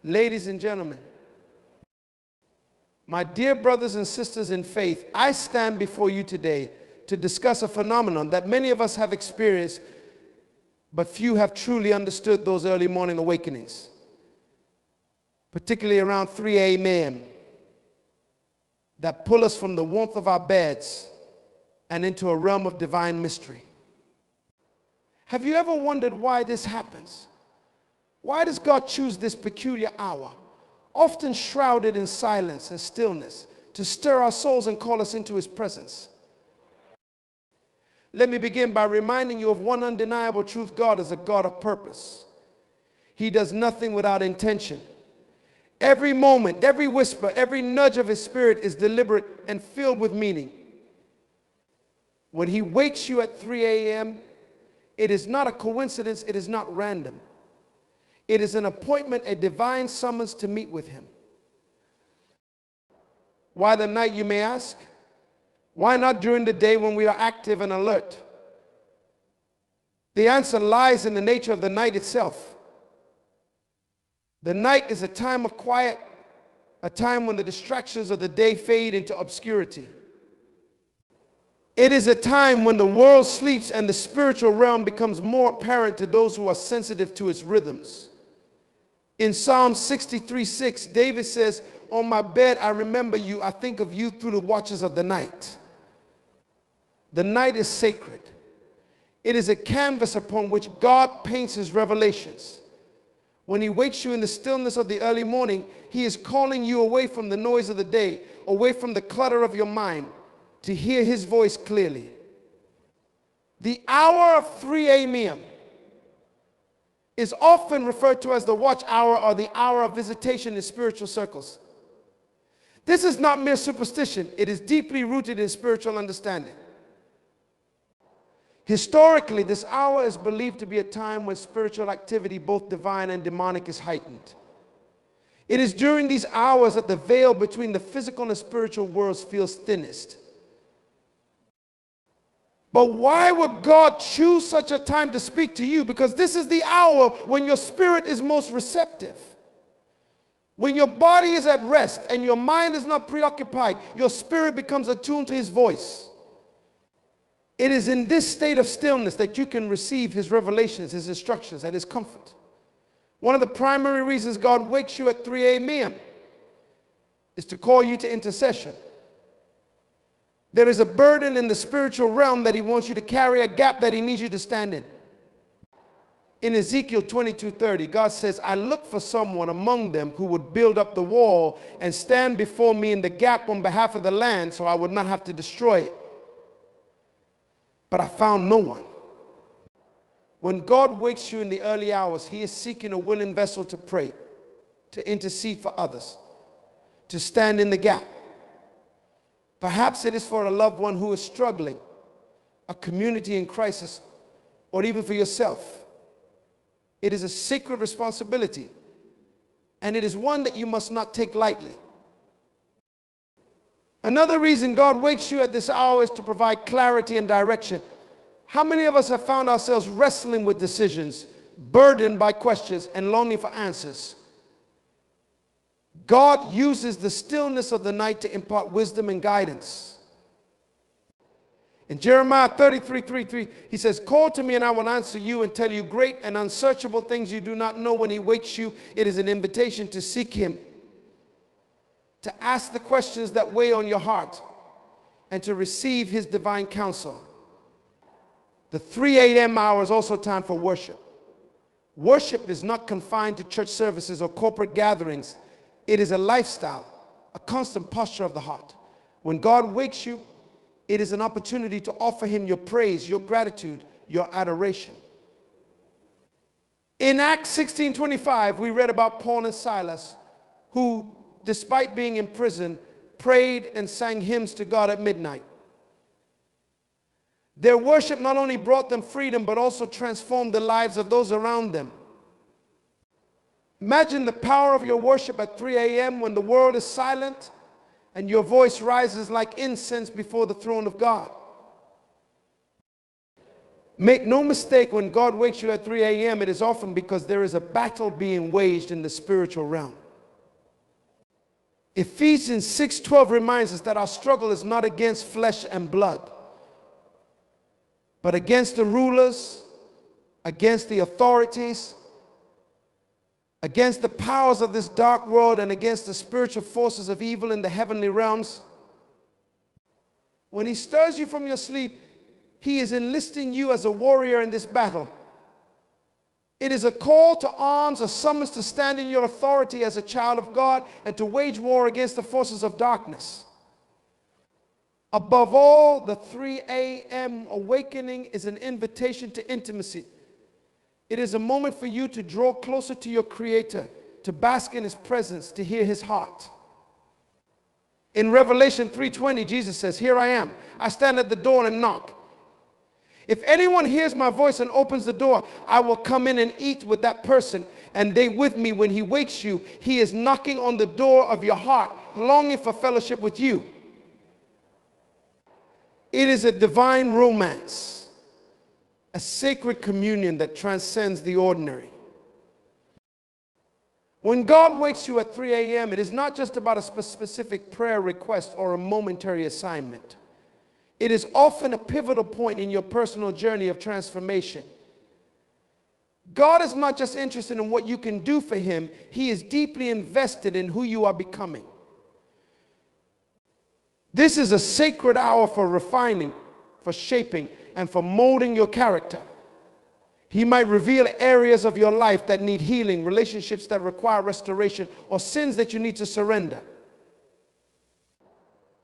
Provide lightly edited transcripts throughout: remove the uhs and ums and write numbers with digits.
Ladies and gentlemen, my dear brothers and sisters in faith, I stand before you today to discuss a phenomenon that many of us have experienced, but few have truly understood those early morning awakenings, particularly around 3 a.m., that pull us from the warmth of our beds and into a realm of divine mystery. Have you ever wondered why this happens? Why does God choose this peculiar hour, often shrouded in silence and stillness, to stir our souls and call us into His presence? Let me begin by reminding you of one undeniable truth: God is a God of purpose. He does nothing without intention. Every moment, every whisper, every nudge of His Spirit is deliberate and filled with meaning. When He wakes you at 3 a.m., it is not a coincidence, it is not random. It is an appointment, a divine summons to meet with Him. Why the night, you may ask? Why not during the day when we are active and alert? The answer lies in the nature of the night itself. The night is a time of quiet, a time when the distractions of the day fade into obscurity. It is a time when the world sleeps and the spiritual realm becomes more apparent to those who are sensitive to its rhythms. In Psalm 63:6, David says, "On my bed I remember you, I think of you through the watches of the night." The night is sacred. It is a canvas upon which God paints His revelations. When He wakes you in the stillness of the early morning, He is calling you away from the noise of the day, away from the clutter of your mind, to hear His voice clearly. The hour of 3 a.m. is often referred to as the watch hour or the hour of visitation in spiritual circles. This is not mere superstition. It is deeply rooted in spiritual understanding. Historically, this hour is believed to be a time when spiritual activity, both divine and demonic, is heightened. It is during these hours that the veil between the physical and spiritual worlds feels thinnest. But why would God choose such a time to speak to you? Because this is the hour when your spirit is most receptive. When your body is at rest and your mind is not preoccupied, your spirit becomes attuned to His voice. It is in this state of stillness that you can receive His revelations, His instructions, and His comfort. One of the primary reasons God wakes you at 3 a.m. is to call you to intercession. There is a burden in the spiritual realm that He wants you to carry, a gap that He needs you to stand in. In Ezekiel 22:30, God says, "I looked for someone among them who would build up the wall and stand before me in the gap on behalf of the land so I would not have to destroy it. But I found no one." When God wakes you in the early hours, He is seeking a willing vessel to pray, to intercede for others, to stand in the gap. Perhaps it is for a loved one who is struggling, a community in crisis, or even for yourself. It is a sacred responsibility, and it is one that you must not take lightly. Another reason God wakes you at this hour is to provide clarity and direction. How many of us have found ourselves wrestling with decisions, burdened by questions, and longing for answers? God uses the stillness of the night to impart wisdom and guidance. In Jeremiah 33:3, He says, "Call to me and I will answer you and tell you great and unsearchable things you do not know." When He wakes you, it is an invitation to seek Him, to ask the questions that weigh on your heart, and to receive His divine counsel. The 3 a.m. hour is also time for worship. Worship is not confined to church services or corporate gatherings. It is a lifestyle, a constant posture of the heart. When God wakes you, it is an opportunity to offer Him your praise, your gratitude, your adoration. In Acts 16:25, we read about Paul and Silas, who, despite being in prison, prayed and sang hymns to God at midnight. Their worship not only brought them freedom, but also transformed the lives of those around them. Imagine the power of your worship at 3 a.m. when the world is silent and your voice rises like incense before the throne of God. Make no mistake, when God wakes you at 3 a.m., it is often because there is a battle being waged in the spiritual realm. Ephesians 6:12 reminds us that our struggle is not against flesh and blood, but against the rulers, against the authorities, against the powers of this dark world, and against the spiritual forces of evil in the heavenly realms. When he stirs you from your sleep, he is enlisting you as a warrior in this battle. It is a call to arms, a summons to stand in your authority as a child of God and to wage war against the forces of darkness. Above all, the 3 a.m. awakening is an invitation to intimacy. It is a moment for you to draw closer to your Creator, to bask in his presence, to hear his heart. In Revelation 3:20, Jesus says, "Here I am. I stand at the door and knock. If anyone hears my voice and opens the door, I will come in and eat with that person, and they with me." When he wakes you, he is knocking on the door of your heart, longing for fellowship with you. It is a divine romance, a sacred communion that transcends the ordinary. When God wakes you at 3 a.m., it is not just about a specific prayer request or a momentary assignment. It is often a pivotal point in your personal journey of transformation. God is not just interested in what you can do for him, he is deeply invested in who you are becoming. This is a sacred hour for refining, for shaping, and for molding your character. He might reveal areas of your life that need healing, relationships that require restoration, or sins that you need to surrender.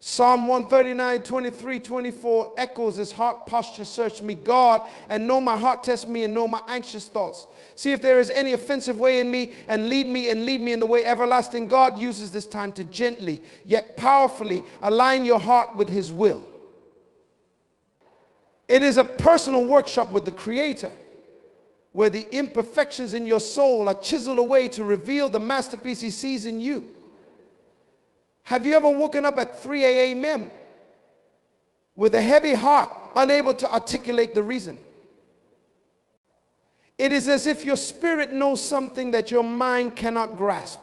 Psalm 139, 23, 24 echoes this heart posture. "Search me, God, and know my heart. Test me and know my anxious thoughts. See if there is any offensive way in me, and lead me in the way everlasting." God uses this time to gently, yet powerfully align your heart with his will. It is a personal workshop with the Creator, where the imperfections in your soul are chiseled away to reveal the masterpiece he sees in you. Have you ever woken up at 3 a.m. with a heavy heart, unable to articulate the reason? It is as if your spirit knows something that your mind cannot grasp.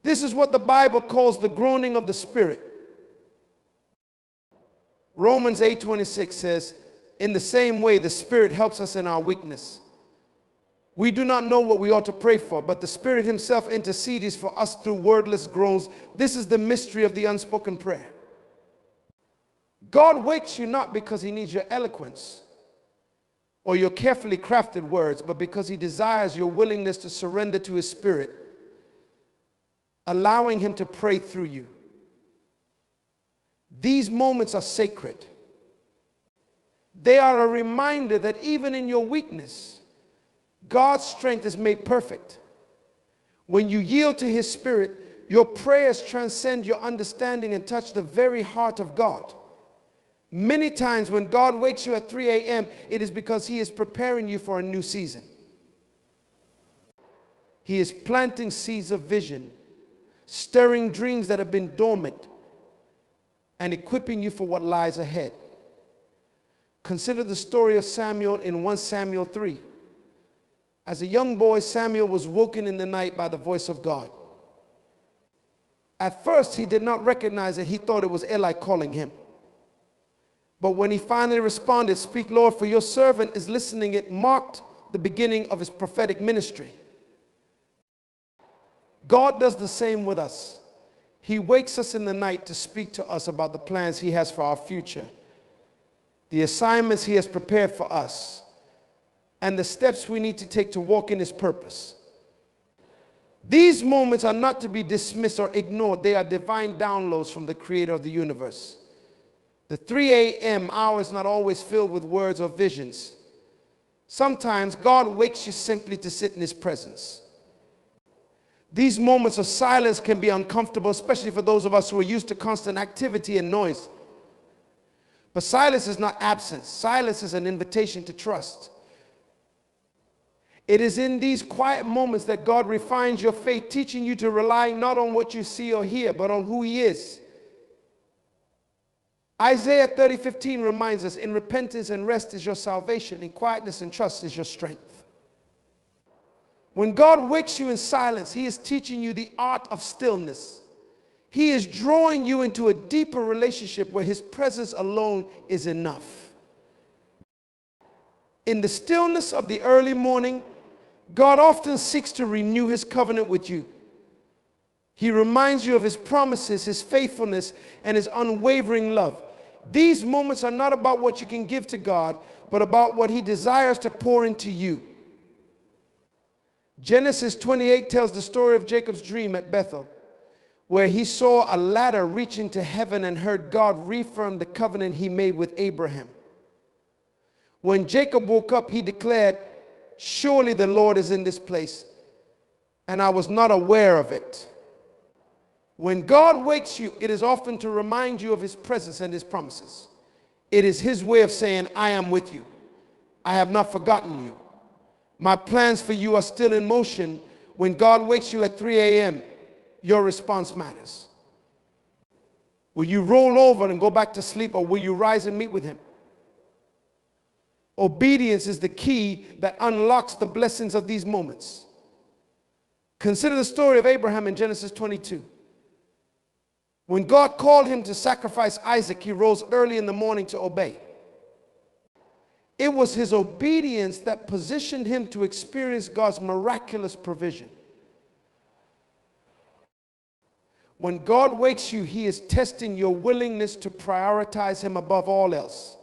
This is what the Bible calls the groaning of the Spirit. Romans 8:26 says, "In the same way, the Spirit helps us in our weakness. We do not know what we ought to pray for, but the Spirit himself intercedes for us through wordless groans. This is the mystery of the unspoken prayer." God wakes you not because he needs your eloquence or your carefully crafted words, but because he desires your willingness to surrender to his Spirit, allowing him to pray through you. These moments are sacred. They are a reminder that even in your weakness, God's strength is made perfect. When you yield to his Spirit, your prayers transcend your understanding and touch the very heart of God. Many times when God wakes you at 3 a.m., it is because he is preparing you for a new season. He is planting seeds of vision, stirring dreams that have been dormant, and equipping you for what lies ahead. Consider the story of Samuel in 1 Samuel 3. As a young boy, Samuel was woken in the night by the voice of God. At first, he did not recognize it. He thought it was Eli calling him. But when he finally responded, "Speak, Lord, for your servant is listening," it marked the beginning of his prophetic ministry. God does the same with us. He wakes us in the night to speak to us about the plans he has for our future, the assignments he has prepared for us, and the steps we need to take to walk in his purpose. These moments are not to be dismissed or ignored. They are divine downloads from the Creator of the universe. The 3 a.m. hour is not always filled with words or visions. Sometimes God wakes you simply to sit in his presence. These moments of silence can be uncomfortable, especially for those of us who are used to constant activity and noise. But silence is not absence. Silence is an invitation to trust. It is in these quiet moments that God refines your faith, teaching you to rely not on what you see or hear, but on who he is. Isaiah 30:15 reminds us, in repentance and rest is your salvation, in quietness and trust is your strength. When God wakes you in silence, he is teaching you the art of stillness. He is drawing you into a deeper relationship where his presence alone is enough. In the stillness of the early morning, God often seeks to renew his covenant with you. He reminds you of his promises, his faithfulness, and his unwavering love. These moments are not about what you can give to God, but about what he desires to pour into you. Genesis 28 tells the story of Jacob's dream at Bethel, where he saw a ladder reaching to heaven and heard God reaffirm the covenant he made with Abraham. When Jacob woke up, he declared, "Surely the Lord is in this place, and I was not aware of it." When God wakes you, it is often to remind you of his presence and his promises. It is his way of saying, "I am with you. I have not forgotten you. My plans for you are still in motion." When God wakes you at 3 a.m., your response matters. Will you roll over and go back to sleep, or will you rise and meet with him? Obedience is the key that unlocks the blessings of these moments. Consider the story of Abraham in Genesis 22. When God called him to sacrifice Isaac, he rose early in the morning to obey. It was his obedience that positioned him to experience God's miraculous provision. When God wakes you, he is testing your willingness to prioritize him above all else.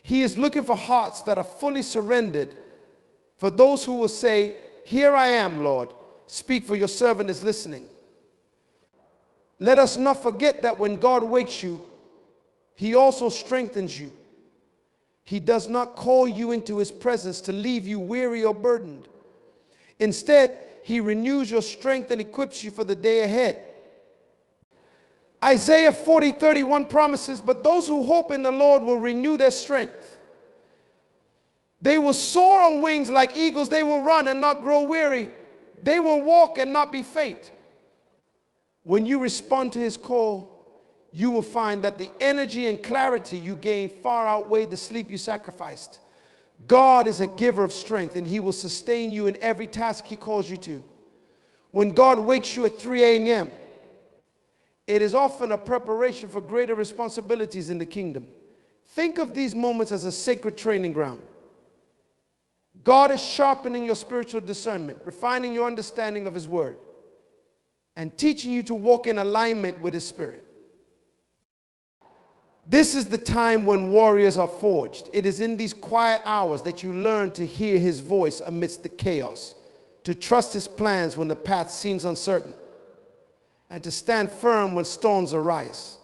He is looking for hearts that are fully surrendered, for those who will say, "Here I am, Lord. Speak, for your servant is listening." Let us not forget that when God wakes you, he also strengthens you. He does not call you into his presence to leave you weary or burdened. Instead, he renews your strength and equips you for the day ahead. Isaiah 40:31 promises, "But those who hope in the Lord will renew their strength. They will soar on wings like eagles. They will run and not grow weary. They will walk and not be faint." When you respond to his call, you will find that the energy and clarity you gain far outweigh the sleep you sacrificed. God is a giver of strength, and he will sustain you in every task he calls you to. When God wakes you at 3 a.m., it is often a preparation for greater responsibilities in the kingdom. Think of these moments as a sacred training ground. God is sharpening your spiritual discernment, refining your understanding of his word, and teaching you to walk in alignment with his spirit. This is the time when warriors are forged. It is in these quiet hours that you learn to hear his voice amidst the chaos, to trust his plans when the path seems uncertain, and to stand firm when storms arise.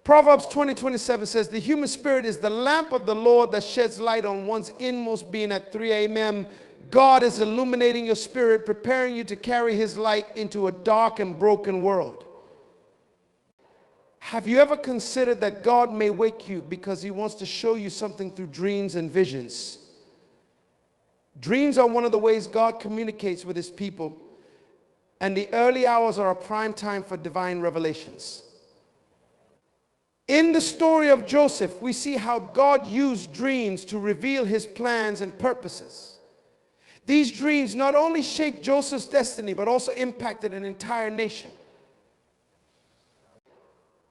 Proverbs 20:27 says, "The human spirit is the lamp of the Lord that sheds light on one's inmost being." At 3 a.m., God is illuminating your spirit, preparing you to carry his light into a dark and broken world. Have you ever considered that God may wake you because he wants to show you something through dreams and visions? Dreams are one of the ways God communicates with his people, and the early hours are a prime time for divine revelations. In the story of Joseph, we see how God used dreams to reveal his plans and purposes. These dreams not only shaped Joseph's destiny, but also impacted an entire nation.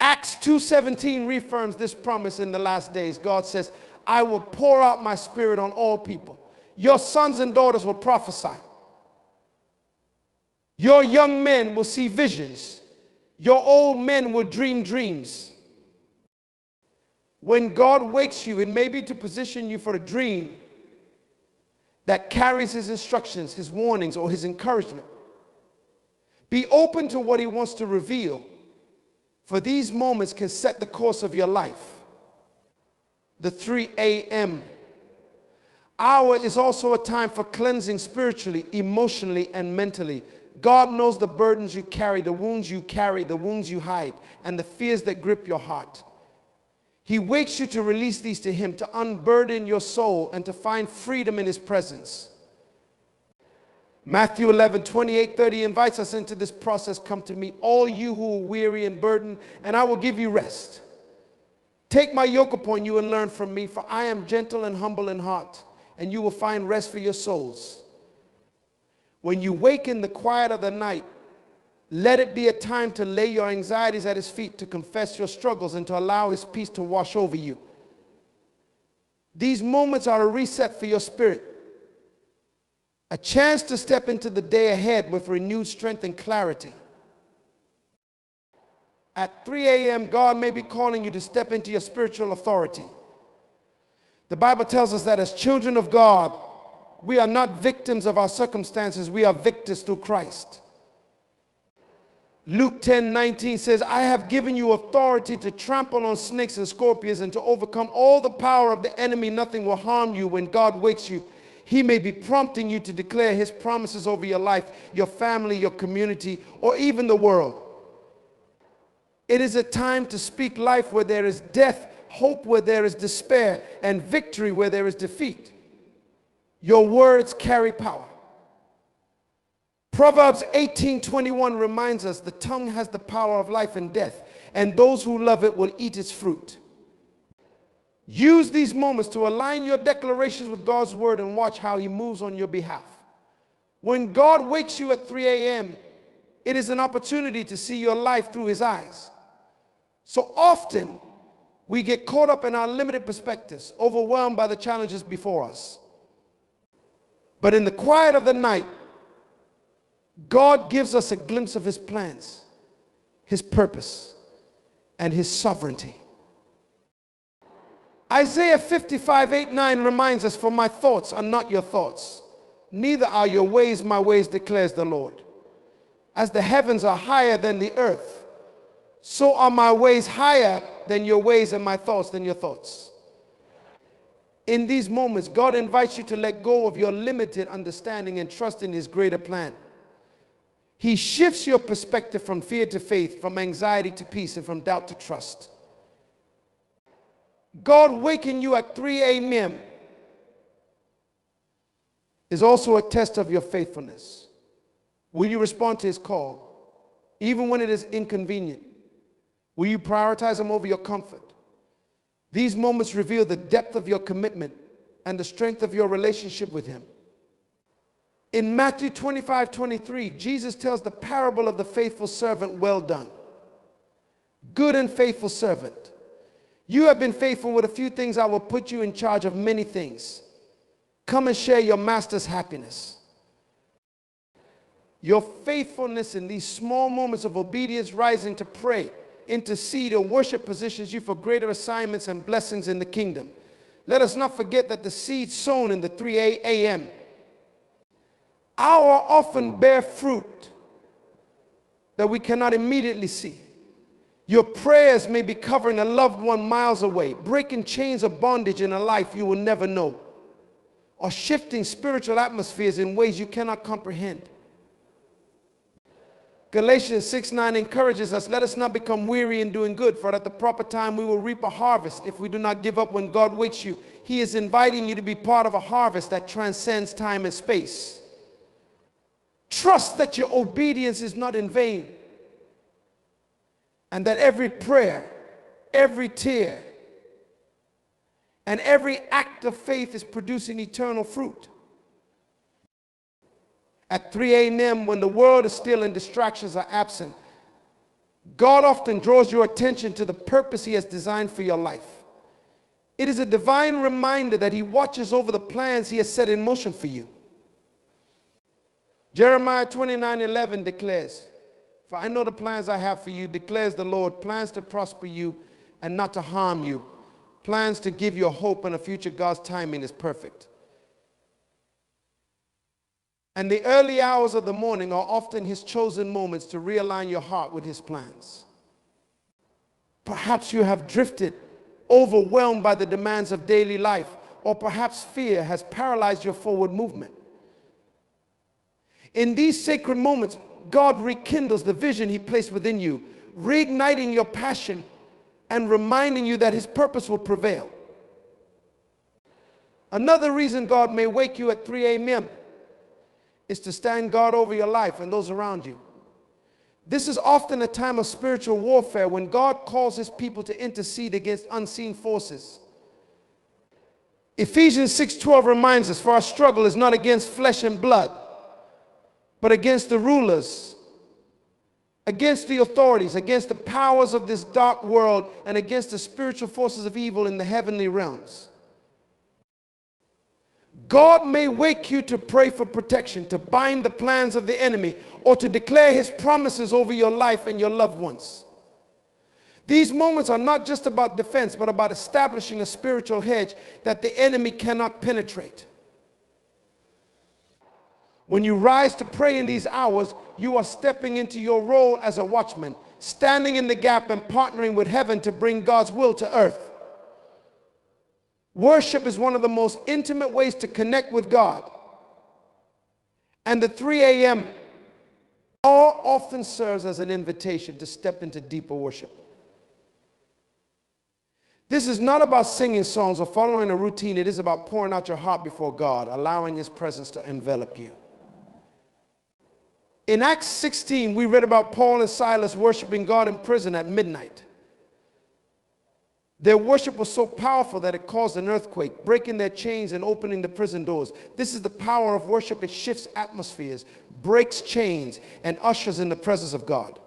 Acts 2:17 reaffirms this promise in the last days. God says, "I will pour out my spirit on all people. Your sons and daughters will prophesy. Your young men will see visions. Your old men will dream dreams." When God wakes you, it may be to position you for a dream that carries his instructions, his warnings, or his encouragement. Be open to what he wants to reveal, for these moments can set the course of your life. The 3 a.m. hour is also a time for cleansing spiritually, emotionally, and mentally. God knows the burdens you carry, the wounds you carry, the wounds you hide, and the fears that grip your heart. He wakes you to release these to him, to unburden your soul, and to find freedom in his presence. Matthew 11:28-30 invites us into this process. "Come to me, all you who are weary and burdened, and I will give you rest. Take my yoke upon you and learn from me, for I am gentle and humble in heart, and you will find rest for your souls. When you wake in the quiet of the night, let it be a time to lay your anxieties at his feet, to confess your struggles, and to allow his peace to wash over you. These moments are a reset for your spirit, a chance to step into the day ahead with renewed strength and clarity. At 3 a.m., God may be calling you to step into your spiritual authority. The Bible tells us that as children of God, we are not victims of our circumstances, we are victors through Christ. Luke 10:19 says, I have given you authority to trample on snakes and scorpions and to overcome all the power of the enemy. Nothing will harm you. When God wakes you, he may be prompting you to declare his promises over your life, your family, your community, or even the world. It is a time to speak life where there is death, hope where there is despair, and victory where there is defeat. Your words carry power. Proverbs 18:21 reminds us the tongue has the power of life and death, and those who love it will eat its fruit. Use these moments to align your declarations with God's word and watch how he moves on your behalf. When God wakes you at 3 a.m., it is an opportunity to see your life through his eyes. So often, we get caught up in our limited perspectives, overwhelmed by the challenges before us. But in the quiet of the night, God gives us a glimpse of his plans, his purpose, and his sovereignty. Isaiah 55:8-9 reminds us, for my thoughts are not your thoughts, neither are your ways my ways, declares the Lord. As the heavens are higher than the earth, so are my ways higher than your ways, and my thoughts than your thoughts. In these moments, God invites you to let go of your limited understanding and trust in his greater plan. He shifts your perspective from fear to faith, from anxiety to peace, and from doubt to trust. God waking you at 3 a.m. is also a test of your faithfulness. Will you respond to his call, even when it is inconvenient? Will you prioritize him over your comfort? These moments reveal the depth of your commitment and the strength of your relationship with him. In Matthew 25:23, Jesus tells the parable of the faithful servant. Well done, good and faithful servant. You have been faithful with a few things. I will put you in charge of many things. Come and share your master's happiness. Your faithfulness in these small moments of obedience, rising to pray, intercede, or worship positions you for greater assignments and blessings in the kingdom. Let us not forget that the seed sown in the 3 a.m. hour often bear fruit that we cannot immediately see. Your prayers may be covering a loved one miles away, breaking chains of bondage in a life you will never know, or shifting spiritual atmospheres in ways you cannot comprehend. Galatians 6:9 encourages us, let us not become weary in doing good, for at the proper time we will reap a harvest if we do not give up. When God wakes you, he is inviting you to be part of a harvest that transcends time and space. Trust that your obedience is not in vain, and that every prayer, every tear, and every act of faith is producing eternal fruit. At 3 a.m., when the world is still and distractions are absent, God often draws your attention to the purpose he has designed for your life. It is a divine reminder that he watches over the plans he has set in motion for you. Jeremiah 29:11 declares, for I know the plans I have for you, declares the Lord, plans to prosper you and not to harm you, plans to give you a hope and a future. God's timing is perfect. And the early hours of the morning are often his chosen moments to realign your heart with his plans. Perhaps you have drifted, overwhelmed by the demands of daily life, or perhaps fear has paralyzed your forward movement. In these sacred moments, God rekindles the vision he placed within you, reigniting your passion and reminding you that his purpose will prevail. Another reason God may wake you at 3 a.m. is to stand guard over your life and those around you. This is often a time of spiritual warfare when God calls his people to intercede against unseen forces. Ephesians 6:12 reminds us, for our struggle is not against flesh and blood, but against the rulers, against the authorities, against the powers of this dark world, and against the spiritual forces of evil in the heavenly realms. God may wake you to pray for protection, to bind the plans of the enemy, or to declare his promises over your life and your loved ones. These moments are not just about defense, but about establishing a spiritual hedge that the enemy cannot penetrate. When you rise to pray in these hours, you are stepping into your role as a watchman, standing in the gap and partnering with heaven to bring God's will to earth. Worship is one of the most intimate ways to connect with God. And the 3 a.m. hour often serves as an invitation to step into deeper worship. This is not about singing songs or following a routine. It is about pouring out your heart before God, allowing his presence to envelop you. In Acts 16, we read about Paul and Silas worshiping God in prison at midnight. Their worship was so powerful that it caused an earthquake, breaking their chains and opening the prison doors. This is the power of worship. It shifts atmospheres, breaks chains, and ushers in the presence of God.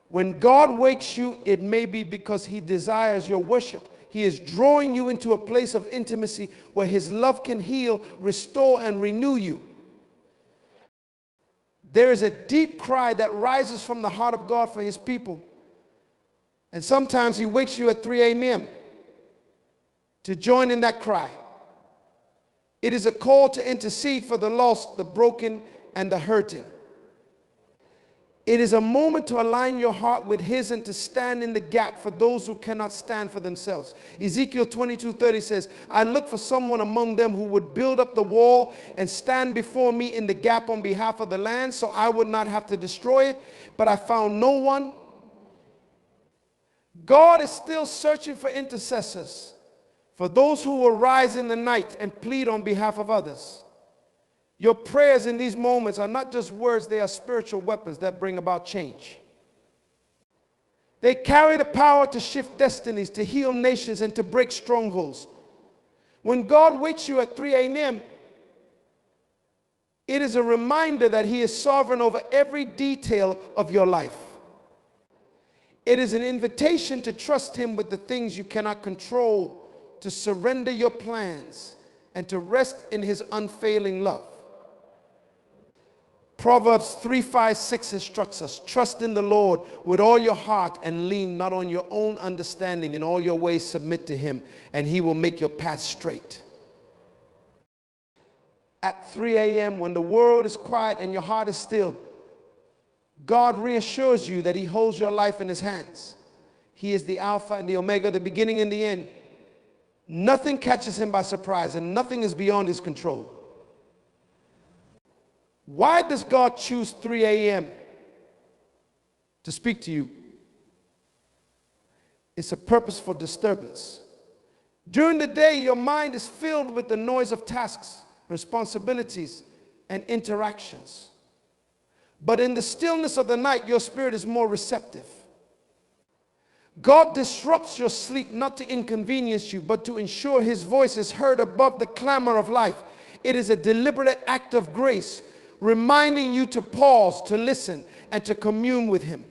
When God wakes you, it may be because he desires your worship. He is drawing you into a place of intimacy where his love can heal, restore, and renew you. There is a deep cry that rises from the heart of God for his people. And sometimes he wakes you at 3 a.m. to join in that cry. It is a call to intercede for the lost, the broken, and the hurting. It is a moment to align your heart with his and to stand in the gap for those who cannot stand for themselves. Ezekiel 22:30 says, I look for someone among them who would build up the wall and stand before me in the gap on behalf of the land so I would not have to destroy it, but I found no one. God is still searching for intercessors, for those who will rise in the night and plead on behalf of others. Your prayers in these moments are not just words, they are spiritual weapons that bring about change. They carry the power to shift destinies, to heal nations, and to break strongholds. When God wakes you at 3 a.m., it is a reminder that he is sovereign over every detail of your life. It is an invitation to trust him with the things you cannot control, to surrender your plans, and to rest in his unfailing love. Proverbs 3:5-6 instructs us, trust in the Lord with all your heart and lean not on your own understanding. In all your ways submit to him, and he will make your path straight. At 3 a.m. when the world is quiet and your heart is still, God reassures you that he holds your life in his hands. He is the Alpha and the Omega, the beginning and the end. Nothing catches him by surprise, and nothing is beyond his control. Why does God choose 3 a.m. to speak to you? It's a purposeful disturbance. During the day, your mind is filled with the noise of tasks, responsibilities, and interactions. But in the stillness of the night, your spirit is more receptive. God disrupts your sleep not to inconvenience you, but to ensure his voice is heard above the clamor of life. It is a deliberate act of grace, reminding you to pause, to listen, and to commune with him.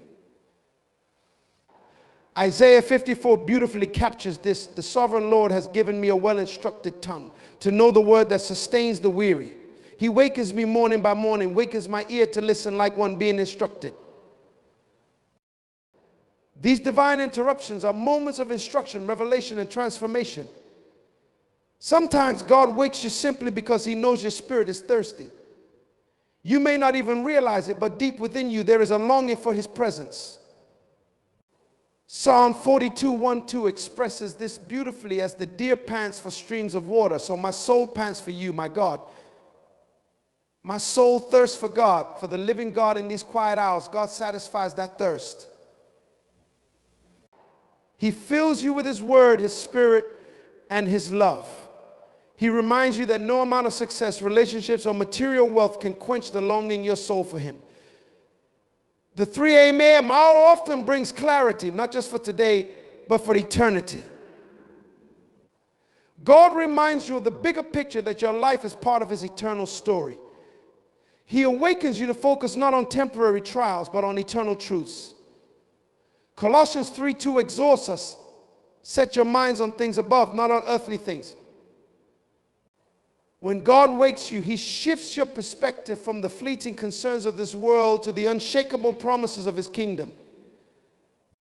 Isaiah 54 beautifully captures this. The sovereign Lord has given me a well-instructed tongue to know the word that sustains the weary. He wakens me morning by morning, wakens my ear to listen like one being instructed. These divine interruptions are moments of instruction, revelation, and transformation. Sometimes God wakes you simply because he knows your spirit is thirsty. You may not even realize it, but deep within you there is a longing for his presence. Psalm 42:1-2 expresses this beautifully as the deer pants for streams of water. So my soul pants for you, my God. My soul thirsts for God, for the living God in these quiet hours. God satisfies that thirst. He fills you with his word, his spirit, and his love. He reminds you that no amount of success, relationships, or material wealth can quench the longing in your soul for him. The 3 a.m. hour often brings clarity, not just for today, but for eternity. God reminds you of the bigger picture that your life is part of his eternal story. He awakens you to focus not on temporary trials, but on eternal truths. Colossians 3:2 exhorts us, set your minds on things above, not on earthly things. When God wakes you, he shifts your perspective from the fleeting concerns of this world to the unshakable promises of his kingdom.